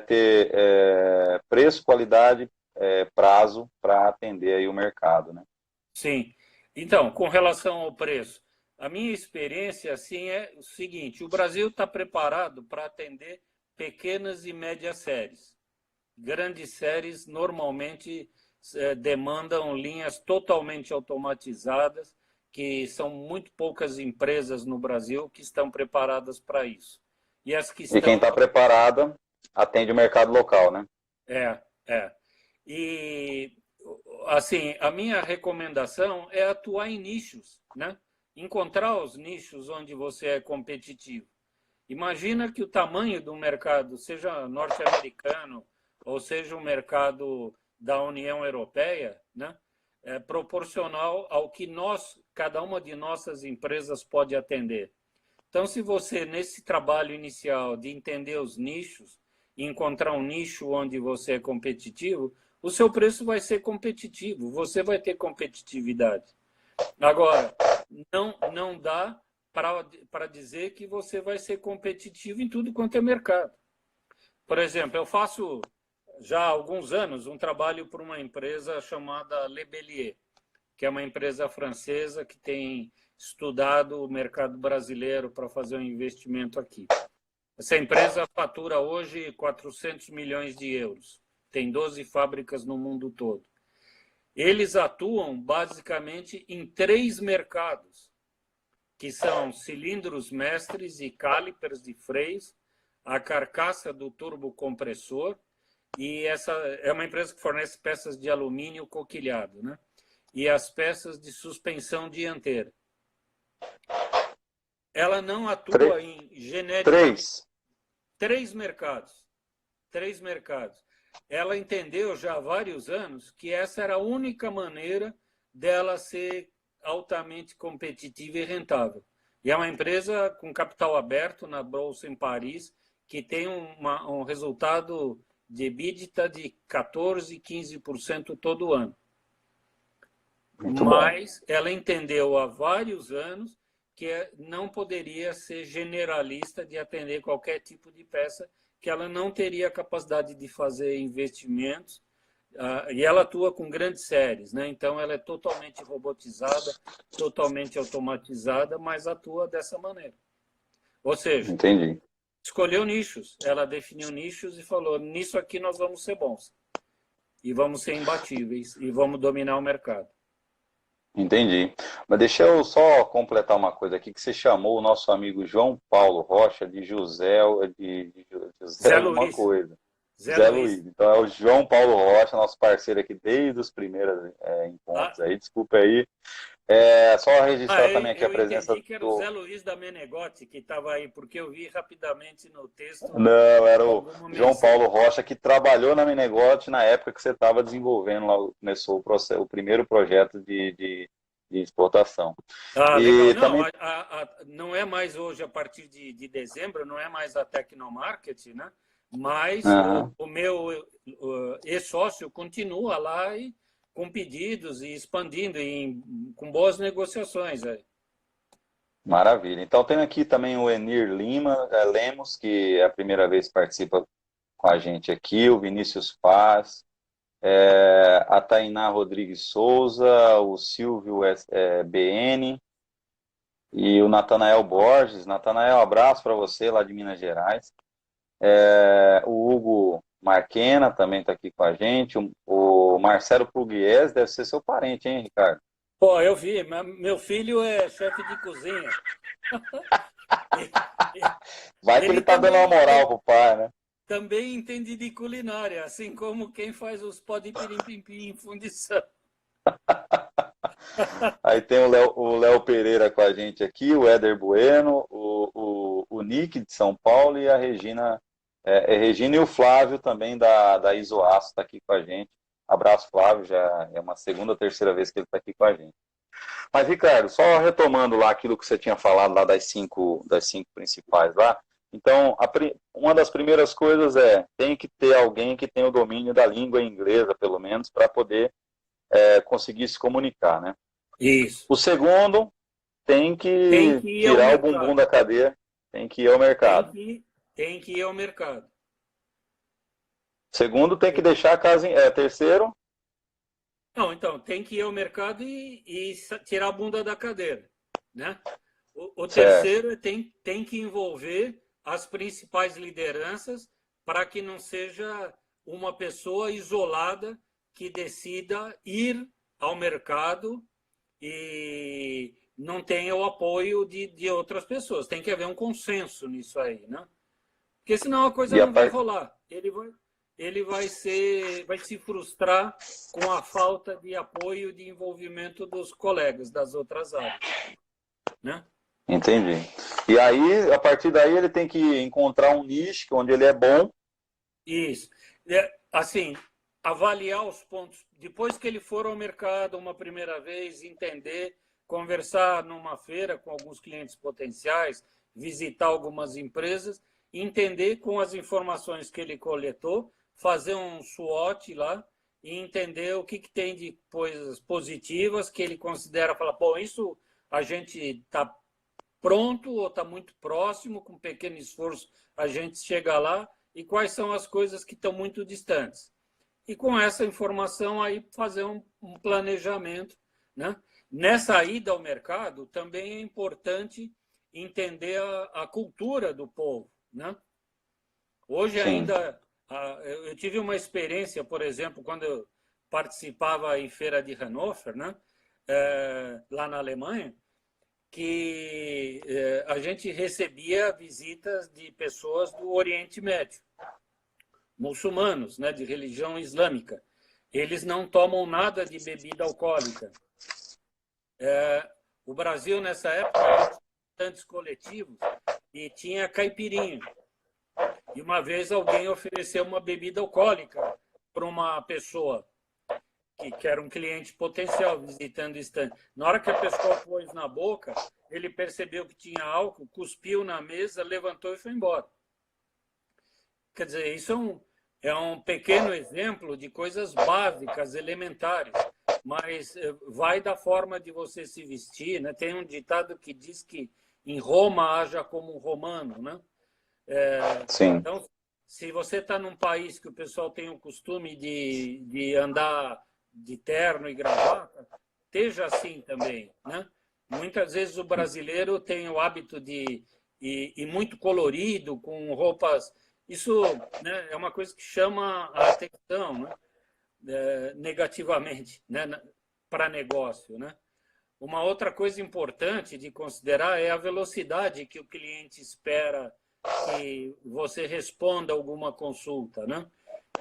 ter preço, qualidade, prazo para atender aí o mercado, né? Sim. Então, com relação ao preço, a minha experiência assim é o seguinte: o Brasil está preparado para atender pequenas e médias séries. Grandes séries normalmente demandam linhas totalmente automatizadas, que são muito poucas empresas no Brasil que estão preparadas para isso. E as que E quem estão, está preparada atende o mercado local, né? é, é. E assim, a minha recomendação é atuar em nichos, né? Encontrar os nichos onde você é competitivo. Imagina que o tamanho do mercado, seja norte-americano ou seja o mercado da União Europeia, né, é proporcional ao que cada uma de nossas empresas pode atender. Então, se você, nesse trabalho inicial de entender os nichos e encontrar um nicho onde você é competitivo, o seu preço vai ser competitivo, você vai ter competitividade. Agora, não dá para dizer que você vai ser competitivo em tudo quanto é mercado. Por exemplo, eu faço já há alguns anos um trabalho para uma empresa chamada Le Bellier, que é uma empresa francesa que tem estudado o mercado brasileiro para fazer um investimento aqui. Essa empresa fatura hoje 400 milhões de euros. Tem 12 fábricas no mundo todo. Eles atuam basicamente em três mercados, que são cilindros mestres e calipers de freios, a carcaça do turbocompressor, e essa é uma empresa que fornece peças de alumínio coquilhado, né? E as peças de suspensão dianteira. Ela não atua em genericamente Três. três mercados. Três mercados. Ela entendeu já há vários anos que essa era a única maneira dela ser altamente competitiva e rentável. E é uma empresa com capital aberto na Bolsa em Paris, que tem um resultado de EBITDA de 14%, 15% todo ano. Muito bom. Mas ela entendeu há vários anos que não poderia ser generalista de atender qualquer tipo de peça, que ela não teria capacidade de fazer investimentos, e ela atua com grandes séries, né? Então ela é totalmente robotizada, totalmente automatizada, mas atua dessa maneira. Ou seja, Entendi. escolheu nichos, ela definiu nichos e falou: nisso aqui nós vamos ser bons, e vamos ser imbatíveis, e vamos dominar o mercado. Entendi. Mas deixa eu só completar uma coisa aqui, que você chamou o nosso amigo João Paulo Rocha de José, de José Zé alguma Luiz, coisa. Zé Zé Luiz. Luiz. Então é o João Paulo Rocha, nosso parceiro aqui desde os primeiros Ah, encontros aí. Desculpa aí. É, só ah, registrar também aqui a eu presença entendi que era o do. Zé Luiz da Menegote que estava aí, porque eu vi rapidamente no texto Não, era o alguma João menção. Paulo Rocha, que trabalhou na Menegote na época que você estava desenvolvendo lá, começou o processo, o primeiro projeto de exportação. Ah, legal. E Não, também. não é mais hoje, a partir de dezembro, não é mais a Tecnomarket, né? Mas Aham. o meu ex-sócio continua lá e, com pedidos e expandindo, com boas negociações aí. Maravilha. Então tem aqui também o Enir Lemos, que é a primeira vez que participa com a gente aqui, o Vinícius Paz, a Tainá Rodrigues Souza, o Silvio BN e o Natanael Borges. Natanael, um abraço para você lá de Minas Gerais. O Hugo Marquena também está aqui com a gente. O Marcelo Pugliese deve ser seu parente, hein, Ricardo? Pô, eu vi, meu filho é chefe de cozinha. Vai que ele Ele tá dando uma também, moral pro pai, né? também entende de culinária, assim como quem faz os pó de pirim-pim-pim em fundição. Aí tem o Léo Pereira com a gente aqui, o Éder Bueno, o Nick de São Paulo e a Regina, Regina e o Flávio também da Isoaço está aqui com a gente. Abraço, Flávio, já é uma segunda, terceira vez que ele está aqui com a gente. Mas, Ricardo, só retomando lá aquilo que você tinha falado lá das cinco principais lá. Então, uma das primeiras coisas tem que ter alguém que tenha o domínio da língua inglesa, pelo menos, para poder conseguir se comunicar, né? Isso. O segundo, tem Tem que que ir ao tirar o bumbum mercado. da cadeira, tem que ir ao Tem mercado. que, tem que ir ao mercado. Segundo, tem que deixar a casa. Terceiro, Não, então, tem que ir ao mercado e tirar a bunda da cadeira, né? O certo. terceiro tem que envolver as principais lideranças para que não seja uma pessoa isolada que decida ir ao mercado e não tenha o apoio de outras pessoas. Tem que haver um consenso nisso aí, né? Porque senão a coisa E a não vai par... rolar. Ele vai se frustrar com a falta de apoio, de envolvimento dos colegas das outras áreas, né? Entendi. E aí, a partir daí, ele tem que encontrar um nicho onde ele é bom. Isso. Assim, avaliar os pontos. Depois que ele for ao mercado uma primeira vez, entender, conversar numa feira com alguns clientes potenciais, visitar algumas empresas, entender com as informações que ele coletou, fazer um SWOT lá e entender o que tem de coisas positivas que ele considera, falar, pô, isso a gente está pronto ou está muito próximo, com pequeno esforço a gente chega lá, e quais são as coisas que estão muito distantes. E com essa informação aí fazer um planejamento, né? Nessa ida ao mercado também é importante entender a cultura do povo, né? Hoje Sim. ainda eu tive uma experiência, por exemplo, quando eu participava em feira de Hannover, né? Lá na Alemanha, que a gente recebia visitas de pessoas do Oriente Médio, muçulmanos, né, de religião islâmica. Eles não tomam nada de bebida alcoólica. O Brasil, nessa época, a gente tinha tantos coletivos e tinha caipirinha. E uma vez alguém ofereceu uma bebida alcoólica para uma pessoa que era um cliente potencial visitando o estande. Na hora que a pessoa pôs na boca, ele percebeu que tinha álcool, cuspiu na mesa, levantou e foi embora. Quer dizer, isso é um pequeno exemplo de coisas básicas, elementares. mas vai da forma de você se vestir, né? Tem um ditado que diz que em Roma haja como um romano, né? Sim, Então, se você está num país que o pessoal tem o costume de andar de terno e gravata, esteja assim também, né? Muitas vezes o brasileiro tem o hábito de ir muito colorido, com roupas. Isso, né, é uma coisa que chama a atenção, né? Negativamente, né? Para negócio, né? Uma outra coisa importante de considerar é a velocidade que o cliente espera que você responda alguma consulta, né?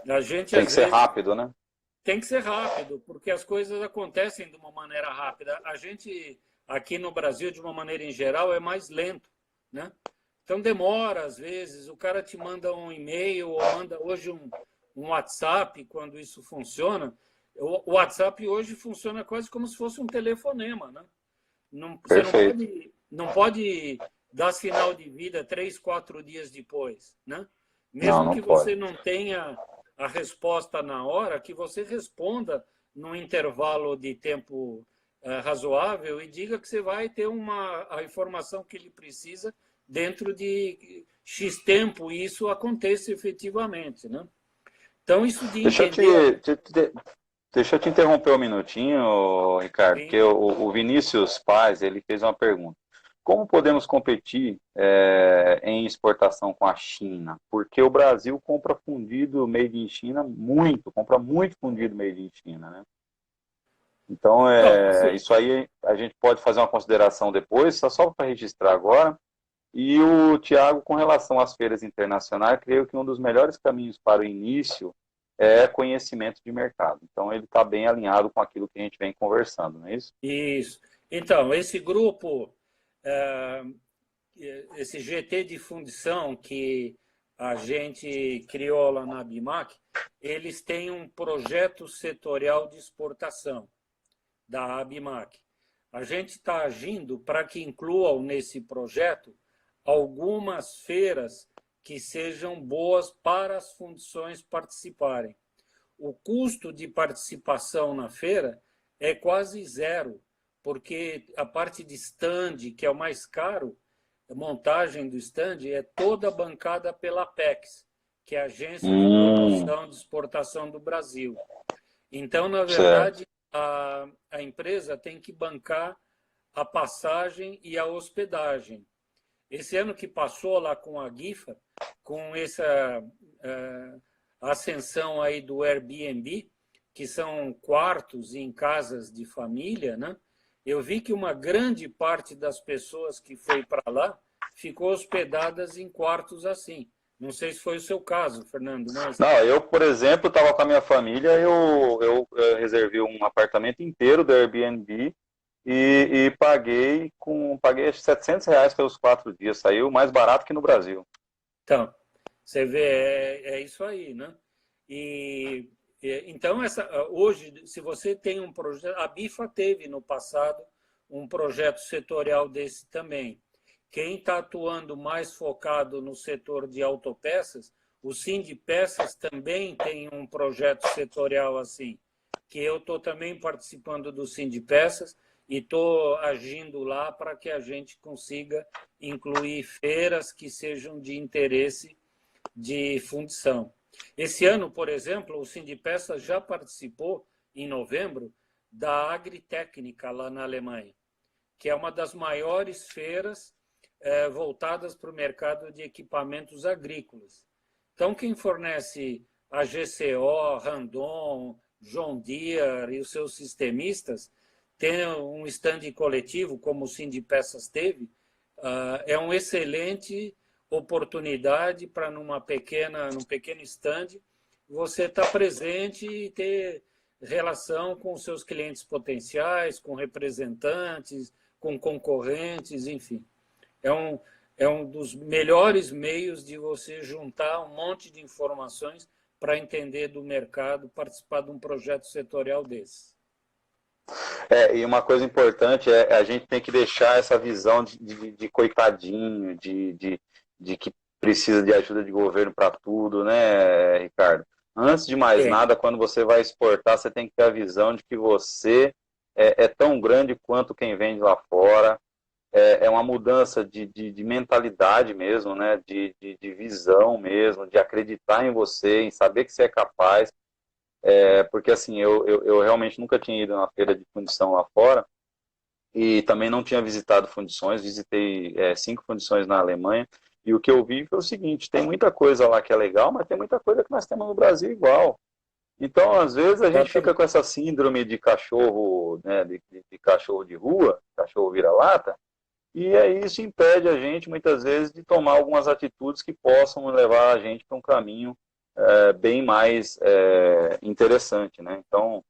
A gente, tem que às ser vezes, rápido, né? tem que ser rápido, porque as coisas acontecem de uma maneira rápida. A gente, aqui no Brasil, de uma maneira em geral, é mais lento, né? Então, demora, às vezes, o cara te manda um e-mail ou manda hoje um WhatsApp, quando isso funciona. O WhatsApp hoje funciona quase como se fosse um telefonema, né? Você Perfeito. não pode dar sinal de vida 3, 4 dias depois, né? Não, Mesmo não que pode. você não tenha a resposta na hora, que você responda num intervalo de tempo razoável e diga que você vai ter a informação que ele precisa dentro de X tempo e isso aconteça efetivamente, né? Então, isso de Deixa eu entender. deixa eu te interromper um minutinho, Ricardo, porque Sim. o Vinícius Paz, ele fez uma pergunta. Como podemos competir em exportação com a China? Porque o Brasil compra fundido made in China muito, compra muito fundido made in China, né? Então, Então, isso aí a gente pode fazer uma consideração depois, só para registrar agora. E o Tiago, com relação às feiras internacionais, creio que um dos melhores caminhos para o início é conhecimento de mercado. Então, ele está bem alinhado com aquilo que a gente vem conversando, não é isso? isso. Então, esse grupo, esse GT de fundição que a gente criou lá na Abimac, eles têm um projeto setorial de exportação da Abimac. A gente está agindo para que incluam nesse projeto algumas feiras que sejam boas para as fundições participarem. O custo de participação na feira é quase zero, porque a parte de stand, que é o mais caro, a montagem do stand é toda bancada pela Apex, que é a Agência de Promoção de Exportação do Brasil. Então, na Certo. verdade, a empresa tem que bancar a passagem e a hospedagem. Esse ano que passou lá com a GIFA, com essa ascensão aí do Airbnb, que são quartos em casas de família, né? Eu vi que uma grande parte das pessoas que foi para lá ficou hospedadas em quartos assim. Não sei se foi o seu caso, Fernando, mas... Não, eu, por exemplo, estava com a minha família, eu reservei um apartamento inteiro do Airbnb e paguei acho, R$ 700 pelos 4 dias. Saiu mais barato que no Brasil. Então, você vê, é isso aí, né? E então hoje, se você tem um projeto, a Bifa teve no passado um projeto setorial desse também. Quem está atuando mais focado no setor de autopeças, o Sindipeças também tem um projeto setorial assim, que eu estou também participando do Sindipeças e estou agindo lá para que a gente consiga incluir feiras que sejam de interesse de fundição. Esse ano, por exemplo, o Sindipeças já participou, em novembro, da Agritécnica, lá na Alemanha, que é uma das maiores feiras voltadas para o mercado de equipamentos agrícolas. Então, quem fornece a GCO, Randon, John Deere e os seus sistemistas, tem um stand coletivo, como o Sindipeças teve, é uma excelente oportunidade para num pequeno stand você estar presente e ter relação com os seus clientes potenciais, com representantes, com concorrentes, enfim. É um dos melhores meios de você juntar um monte de informações para entender do mercado, participar de um projeto setorial desse. E uma coisa importante a gente tem que deixar essa visão de coitadinho, de que precisa de ajuda de governo para tudo, né, Ricardo? Antes de mais Tem. nada, quando você vai exportar, você tem que ter a visão de que você é tão grande quanto quem vende lá fora. É uma mudança de mentalidade mesmo, né? De visão mesmo, de acreditar em você, em saber que você é capaz. Porque assim, eu realmente nunca tinha ido na feira de fundição lá fora e também não tinha visitado fundições, visitei 5 fundições na Alemanha, e o que eu vi foi o seguinte, tem muita coisa lá que é legal, mas tem muita coisa que nós temos no Brasil igual. Então, às vezes, a gente fica Exatamente. com essa síndrome de cachorro, né, de cachorro de rua, cachorro vira-lata, e aí isso impede a gente, muitas vezes, de tomar algumas atitudes que possam levar a gente para um caminho bem mais interessante, né? Então,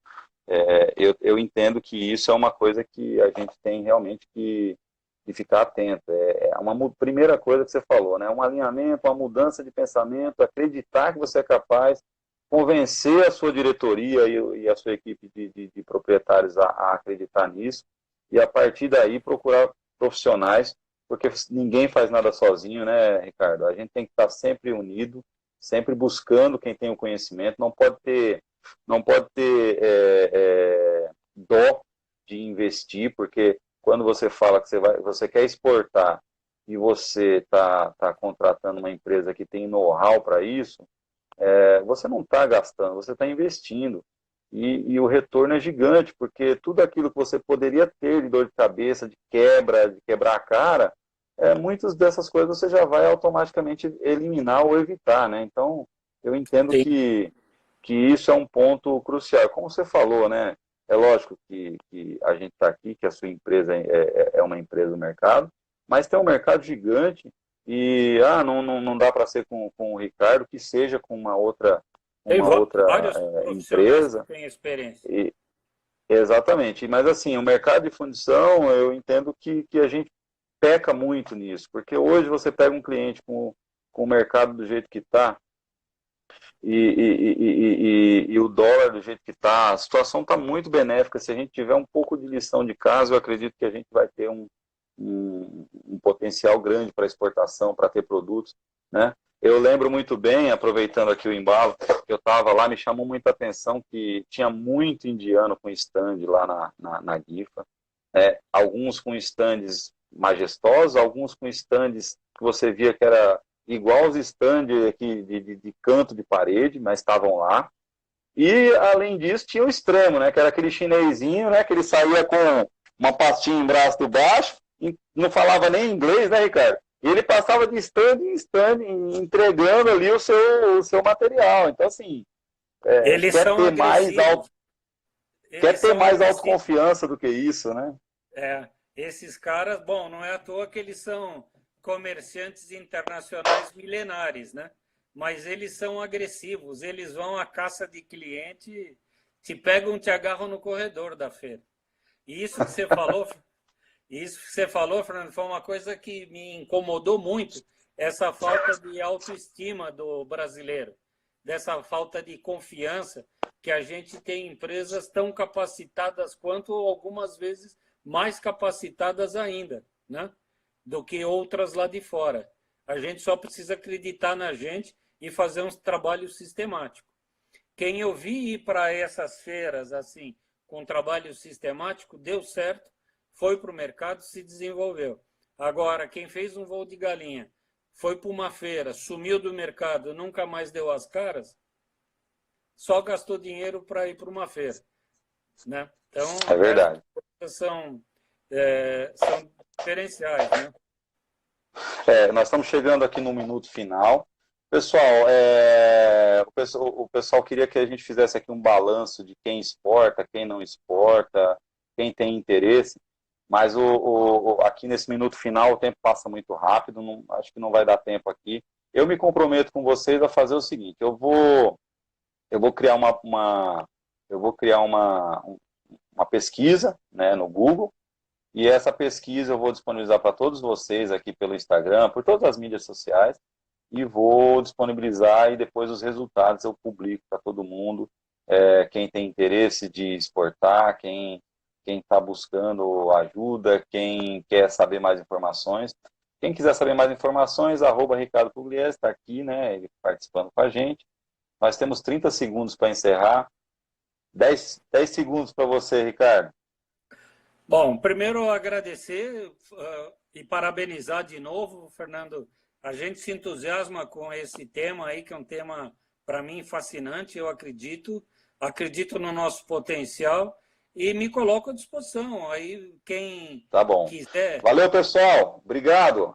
eu entendo que isso é uma coisa que a gente tem realmente que ficar atento. É uma primeira coisa que você falou, né? Um alinhamento, uma mudança de pensamento, acreditar que você é capaz, convencer a sua diretoria e a sua equipe de proprietários a acreditar nisso, e a partir daí procurar profissionais, porque ninguém faz nada sozinho, né, Ricardo? A gente tem que estar sempre unido, sempre buscando quem tem o conhecimento, não pode ter dó de investir, porque quando você fala que você quer exportar e você está contratando uma empresa que tem know-how para isso, você não está gastando, você está investindo. E o retorno é gigante, porque tudo aquilo que você poderia ter de dor de cabeça, de quebra, de quebrar a cara, muitas dessas coisas você já vai automaticamente eliminar ou evitar, né? Então, eu entendo Sim. que isso é um ponto crucial. Como você falou, né? É lógico que a gente está aqui, que a sua empresa é uma empresa do mercado, mas tem um mercado gigante e não dá para ser com o Ricardo, que seja com Tem uma outra vários profissionais que empresa. têm experiência. E, exatamente. Mas assim, o mercado de fundição, eu entendo que a gente peca muito nisso, porque hoje você pega um cliente com o mercado do jeito que está, e o dólar do jeito que está, a situação está muito benéfica. Se a gente tiver um pouco de lição de casa, eu acredito que a gente vai ter um potencial grande para exportação, para ter produtos, né? Eu lembro muito bem, aproveitando aqui o embalo, que eu estava lá, me chamou muita atenção que tinha muito indiano com stand lá na GIFA, alguns com stands majestosos, alguns com stands que você via que era igual aos stands aqui de canto de parede, mas estavam lá. E, além disso, tinha o extremo, né? Que era aquele chinesinho, né? Que ele saía com uma pastinha em braço do baixo, e não falava nem inglês, né, Ricardo? E ele passava de stand em stand, entregando ali o seu material. Então, assim, Eles quer são ter agressivos. quer Eles ter são mais agressivos. autoconfiança do que isso, né? Esses caras, bom, não é à toa que eles são comerciantes internacionais milenares, né? Mas eles são agressivos, eles vão à caça de cliente, te pegam, te agarram no corredor da feira. E isso que você falou, Fernando, foi uma coisa que me incomodou muito, essa falta de autoestima do brasileiro, dessa falta de confiança, que a gente tem empresas tão capacitadas quanto, algumas vezes, mais capacitadas ainda, né? Do que outras lá de fora. A gente só precisa acreditar na gente e fazer um trabalho sistemático. Quem eu vi ir para essas feiras assim, com trabalho sistemático, deu certo, foi para o mercado, se desenvolveu. Agora, quem fez um voo de galinha, foi para uma feira, sumiu do mercado, nunca mais deu as caras, só gastou dinheiro para ir para uma feira, né? É Então, essas verdade. coisas são diferenciais, né? Nós estamos chegando aqui no minuto final. Pessoal, o pessoal queria que a gente fizesse aqui um balanço de quem exporta, quem não exporta, quem tem interesse, mas aqui nesse minuto final o tempo passa muito rápido, acho que não vai dar tempo aqui. Eu me comprometo com vocês a fazer o seguinte: eu vou criar uma pesquisa, né, no Google, e essa pesquisa eu vou disponibilizar para todos vocês aqui pelo Instagram, por todas as mídias sociais, e vou disponibilizar e depois os resultados eu publico para todo mundo. Quem tem interesse de exportar, quem está buscando ajuda, quem quer saber mais informações. Quem quiser saber mais informações, @Ricardo Pugliese está aqui, né, ele participando com a gente. Nós temos 30 segundos para encerrar. 10 segundos para você, Ricardo. Bom, primeiro agradecer e parabenizar de novo, Fernando. A gente se entusiasma com esse tema aí, que é um tema, para mim, fascinante, eu acredito no nosso potencial e me coloco à disposição. Aí, quem Tá bom. quiser... Valeu, pessoal. Obrigado.